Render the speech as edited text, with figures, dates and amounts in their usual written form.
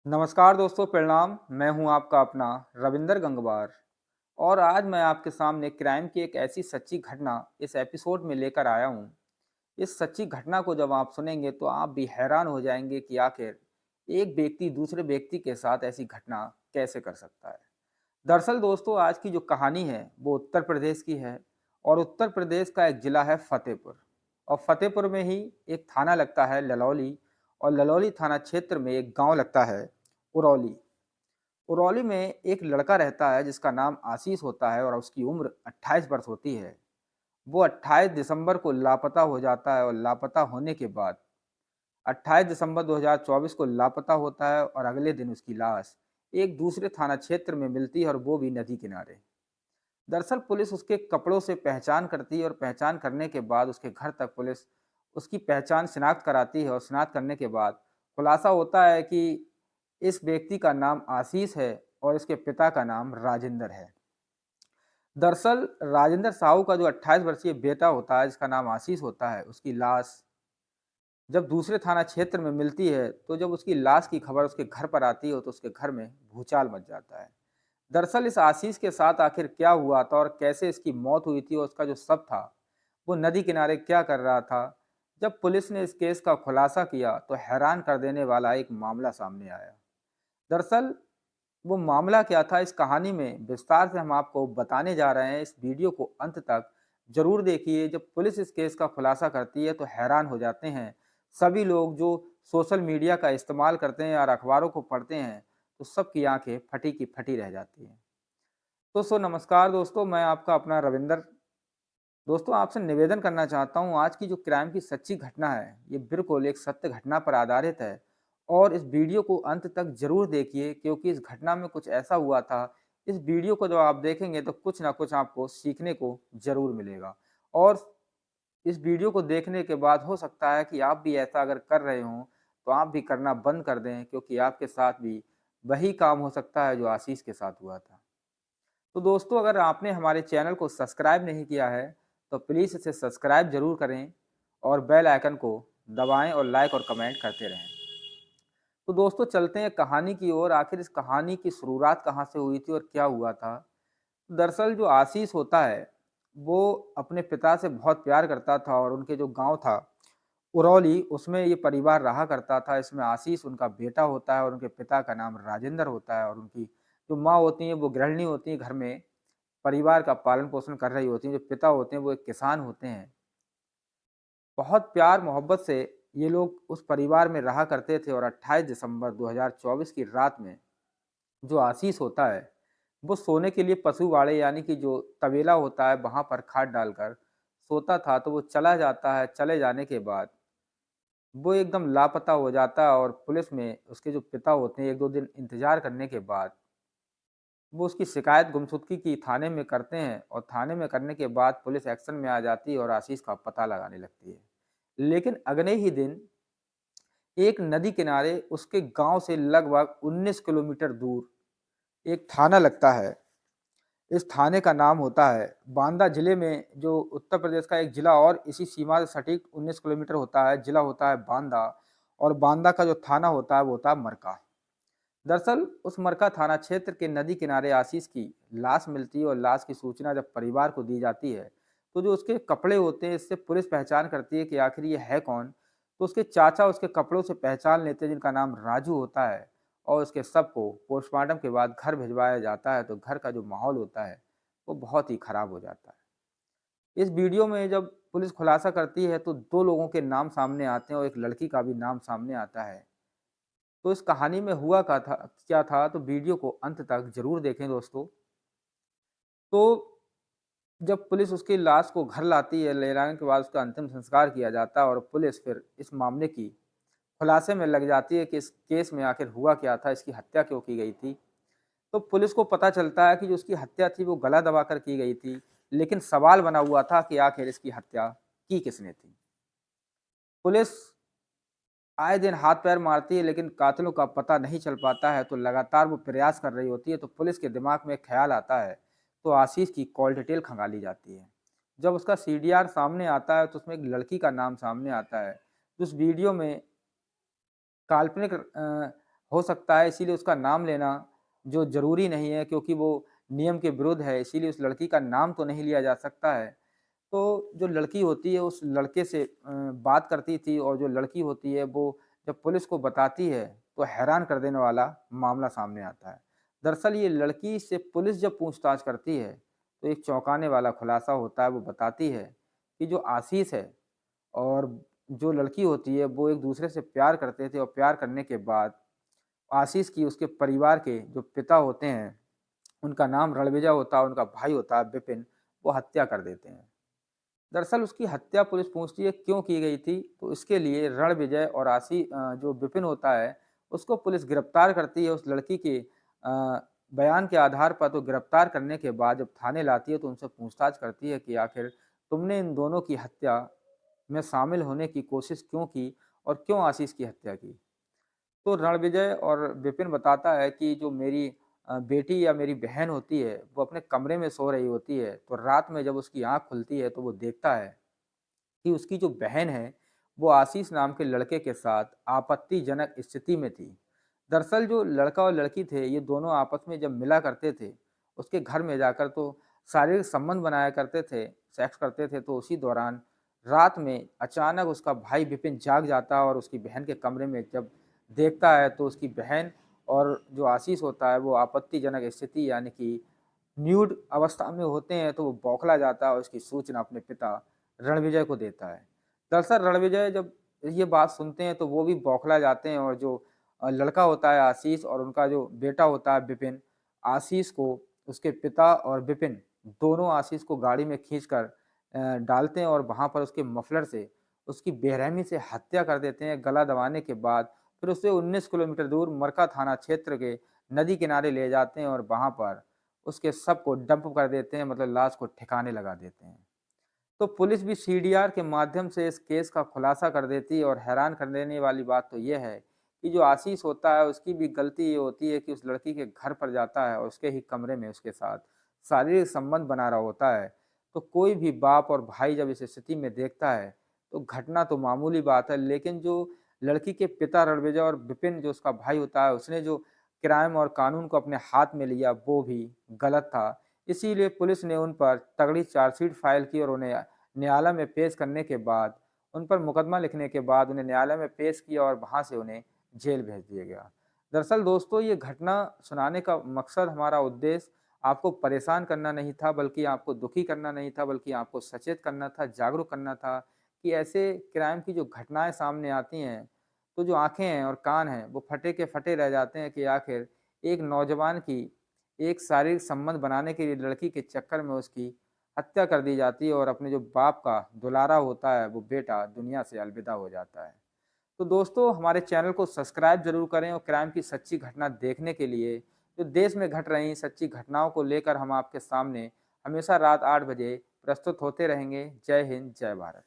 नमस्कार दोस्तों, प्रणाम। मैं हूं आपका अपना रविंदर गंगवार और आज मैं आपके सामने क्राइम की एक ऐसी सच्ची घटना इस एपिसोड में लेकर आया हूं। इस सच्ची घटना को जब आप सुनेंगे तो आप भी हैरान हो जाएंगे कि आखिर एक व्यक्ति दूसरे व्यक्ति के साथ ऐसी घटना कैसे कर सकता है। दरअसल दोस्तों, आज की जो कहानी है वो उत्तर प्रदेश की है और उत्तर प्रदेश का एक जिला है फतेहपुर। और फतेहपुर में ही एक थाना लगता है ललौली और ललौली थाना क्षेत्र में एक गांव लगता है उरौली। उरौली में एक लड़का रहता है जिसका नाम आशीष होता है और उसकी उम्र 28 वर्ष होती है। वो 28 दिसंबर को लापता हो जाता है और लापता होने के बाद 28 दिसंबर 2024 को लापता होता है और अगले दिन उसकी लाश एक दूसरे थाना क्षेत्र में मिलती है और वो भी नदी किनारे। दरअसल पुलिस उसके कपड़ों से पहचान करती है और पहचान करने के बाद उसके घर तक पुलिस उसकी पहचान शिनाख्त कराती है और शिनाख्त करने के बाद खुलासा होता है कि इस व्यक्ति का नाम आशीष है और इसके पिता का नाम राजेंद्र है। दरअसल राजेंद्र साहू का जो 28 वर्षीय बेटा होता है जिसका नाम आशीष होता है, उसकी लाश जब दूसरे थाना क्षेत्र में मिलती है तो जब उसकी लाश की खबर उसके घर पर आती है तो उसके घर में भूचाल मच जाता है। दरअसल इस आशीष के साथ आखिर क्या हुआ था और कैसे इसकी मौत हुई थी और उसका जो शव था वो नदी किनारे क्या कर रहा था, जब पुलिस ने इस केस का खुलासा किया तो हैरान कर देने वाला एक मामला सामने आया। दरअसल वो मामला क्या था, इस कहानी में विस्तार से हम आपको बताने जा रहे हैं। इस वीडियो को अंत तक जरूर देखिए। जब पुलिस इस केस का खुलासा करती है तो हैरान हो जाते हैं सभी लोग जो सोशल मीडिया का इस्तेमाल करते हैं और अखबारों को पढ़ते हैं, तो सबकी आंखें फटी की फटी रह जाती हैं। तो नमस्कार दोस्तों, मैं आपका अपना रविंदर। दोस्तों, आपसे निवेदन करना चाहता हूँ, आज की जो क्राइम की सच्ची घटना है ये बिल्कुल एक सत्य घटना पर आधारित है और इस वीडियो को अंत तक जरूर देखिए क्योंकि इस घटना में कुछ ऐसा हुआ था। इस वीडियो को जब आप देखेंगे तो कुछ ना कुछ आपको सीखने को जरूर मिलेगा और इस वीडियो को देखने के बाद हो सकता है कि आप भी ऐसा अगर कर रहे हों तो आप भी करना बंद कर दें, क्योंकि आपके साथ भी वही काम हो सकता है जो आशीष के साथ हुआ था। तो दोस्तों, अगर आपने हमारे चैनल को सब्सक्राइब नहीं किया है तो प्लीज़ इसे सब्सक्राइब ज़रूर करें और बेल आइकन को दबाएं और लाइक और कमेंट करते रहें। तो दोस्तों, चलते हैं कहानी की ओर। आखिर इस कहानी की शुरुआत कहाँ से हुई थी और क्या हुआ था। दरअसल जो आशीष होता है वो अपने पिता से बहुत प्यार करता था और उनके जो गांव था उरौली, उसमें ये परिवार रहा करता था। इसमें आशीष उनका बेटा होता है और उनके पिता का नाम राजेंद्र होता है और उनकी जो माँ होती हैं वो गृहिणी होती हैं, घर में परिवार का पालन-पोषण कर रही होती हैं। जो पिता होते हैं वो एक किसान होते हैं। बहुत प्यार-मोहब्बत से ये लोग उस परिवार में रहा करते थे और 28 दिसंबर 2024 की रात में जो आशीष होता है, वो सोने के लिए पशुवाड़े यानी कि जो तबेला होता है वहाँ पर खाट डालकर सोता था। तो वो चला जाता है, चले जाने के बाद वो एकदम लापता हो जाता है और पुलिस में उसके जो पिता होते हैं 1-2 दिन इंतज़ार करने के बाद वो उसकी शिकायत गुमशुदगी की थाने में करते हैं और थाने में करने के बाद पुलिस एक्शन में आ जाती है और आशीष का पता लगाने लगती है। लेकिन अगले ही दिन एक नदी किनारे उसके गांव से लगभग 19 किलोमीटर दूर एक थाना लगता है। इस थाने का नाम होता है बांदा। जिले में जो उत्तर प्रदेश का एक जिला और इसी सीमा से सटीक 19 किलोमीटर होता है, जिला होता है बांदा। और बांदा का जो थाना होता है वो होता है मरका। दरअसल उस मरका थाना क्षेत्र के नदी किनारे आशीष की लाश मिलती है और लाश की सूचना जब परिवार को दी जाती है तो जो उसके कपड़े होते हैं इससे पुलिस पहचान करती है कि आखिर ये है कौन। तो उसके चाचा उसके कपड़ों से पहचान लेते हैं जिनका नाम राजू होता है और उसके शव को पोस्टमार्टम के बाद घर भिजवाया जाता है। तो घर का जो माहौल होता है वो बहुत ही खराब हो जाता है। इस वीडियो में जब पुलिस खुलासा करती है तो 2 लोगों के नाम सामने आते हैं और एक लड़की का भी नाम सामने आता है। तो इस कहानी में हुआ क्या था, तो वीडियो को अंत तक ज़रूर देखें दोस्तों। तो जब पुलिस उसकी लाश को घर लाती है, ले लाने के बाद उसका अंतिम संस्कार किया जाता है और पुलिस फिर इस मामले की खुलासे में लग जाती है कि इस केस में आखिर हुआ क्या था, इसकी हत्या क्यों की गई थी। तो पुलिस को पता चलता है कि जो उसकी हत्या थी वो गला दबाकर की गई थी, लेकिन सवाल बना हुआ था कि आखिर इसकी हत्या की किसने थी। पुलिस आए दिन हाथ पैर मारती है लेकिन कातिलों का पता नहीं चल पाता है। तो लगातार वो प्रयास कर रही होती है। तो पुलिस के दिमाग में एक ख्याल आता है, तो आशीष की कॉल डिटेल खंगाली जाती है। जब उसका सीडीआर सामने आता है तो उसमें एक लड़की का नाम सामने आता है। उस वीडियो में काल्पनिक हो सकता है, इसीलिए उसका नाम लेना जो ज़रूरी नहीं है क्योंकि वो नियम के विरुद्ध है, इसीलिए उस लड़की का नाम तो नहीं लिया जा सकता है। तो जो लड़की होती है उस लड़के से बात करती थी और जो लड़की होती है वो जब पुलिस को बताती है तो हैरान कर देने वाला मामला सामने आता है। दरअसल ये लड़की से पुलिस जब पूछताछ करती है तो एक चौंकाने वाला खुलासा होता है। वो बताती है कि जो आशीष है और जो लड़की होती है वो एक दूसरे से प्यार करते थे और प्यार करने के बाद आशीष की उसके परिवार के जो पिता होते हैं, उनका नाम रणविजय होता है, उनका भाई होता है विपिन, वो हत्या कर देते हैं। दरअसल उसकी हत्या पुलिस पूछती है क्यों की गई थी, तो इसके लिए रणविजय और जो विपिन होता है, उसको पुलिस गिरफ्तार करती है उस लड़की के बयान के आधार पर। तो गिरफ्तार करने के बाद जब थाने लाती है तो उनसे पूछताछ करती है कि आखिर तुमने इन दोनों की हत्या में शामिल होने की कोशिश क्यों की और क्यों आशीष की हत्या की? तो रणविजय और विपिन बताता है कि जो मेरी बेटी या मेरी बहन होती है, वो अपने कमरे में सो रही होती है, तो रात में जब उसकी आँख खुलती है, तो वो देखता है कि उसकी जो बहन है, वो आशीष नाम के लड़के के साथ आपत्तिजनक स्थिति में थी। दरअसल जो लड़का और लड़की थे, ये दोनों आपस में जब मिला करते थे, उसके घर में जाकर तो शारीरिक संबंध बनाया करते थे, सेक्स करते थे, तो उसी दौरान रात में अचानक उसका भाई विपिन जाग जाता है और उसकी बहन के कमरे में जब देखता है, तो उसकी बहन और जो आशीष होता है, वो आपत्तिजनक स्थिति यानी कि न्यूड अवस्था में होते हैं, तो वो बौखला जाता है और उसकी सूचना अपने पिता रणविजय को देता है। दरअसल रणविजय जब ये बात सुनते हैं तो वो भी बौखला जाते हैं और जो लड़का होता है आशीष और उनका जो बेटा होता है विपिन, आशीष को उसके पिता और विपिन दोनों आशीष को गाड़ी में खींचकर डालते हैं और वहाँ पर उसके मफलर से उसकी बेरहमी से हत्या कर देते हैं। गला दबाने के बाद फिर उसे 19 किलोमीटर दूर मरका थाना क्षेत्र के नदी किनारे ले जाते हैं और वहाँ पर उसके शव को डंप कर देते हैं, मतलब लाश को ठिकाने लगा देते हैं। तो पुलिस भी सीडीआर के माध्यम से इस केस का खुलासा कर देती है और हैरान कर देने वाली बात तो ये है कि जो आशीष होता है उसकी भी गलती ये होती है कि उस लड़की के घर पर जाता है और उसके ही कमरे में उसके साथ शारीरिक संबंध बना रहा होता है। तो कोई भी बाप और भाई जब इस स्थिति में देखता है तो घटना तो मामूली बात है, लेकिन जो लड़की के पिता रणविजय और विपिन जो उसका भाई होता है, उसने जो क्राइम और कानून को अपने हाथ में लिया वो भी गलत था। इसीलिए पुलिस ने उन पर तगड़ी चार्जशीट फाइल की और उन्हें न्यायालय में पेश करने के बाद उन पर मुकदमा लिखने के बाद उन्हें न्यायालय में पेश किया और वहाँ से उन्हें जेल भेज दिया गया। दरअसल दोस्तों, ये घटना सुनाने का मकसद, हमारा उद्देश्य आपको परेशान करना नहीं था, बल्कि आपको दुखी करना नहीं था, बल्कि आपको सचेत करना था, जागरूक करना था कि ऐसे क्राइम की जो घटनाएँ सामने आती हैं, तो जो आँखें हैं और कान हैं, वो फटे के फटे रह जाते हैं कि आखिर एक नौजवान की एक शारीरिक संबंध बनाने के लिए लड़की के चक्कर में उसकी हत्या कर दी जाती है और अपने जो बाप का दुलारा होता है वो बेटा दुनिया से अलविदा हो जाता है। तो दोस्तों, हमारे चैनल को सब्सक्राइब ज़रूर करें और क्राइम की सच्ची घटना देखने के लिए जो देश में घट रही सच्ची घटनाओं को लेकर हम आपके सामने हमेशा रात 8 बजे प्रस्तुत होते रहेंगे। जय हिंद, जय भारत।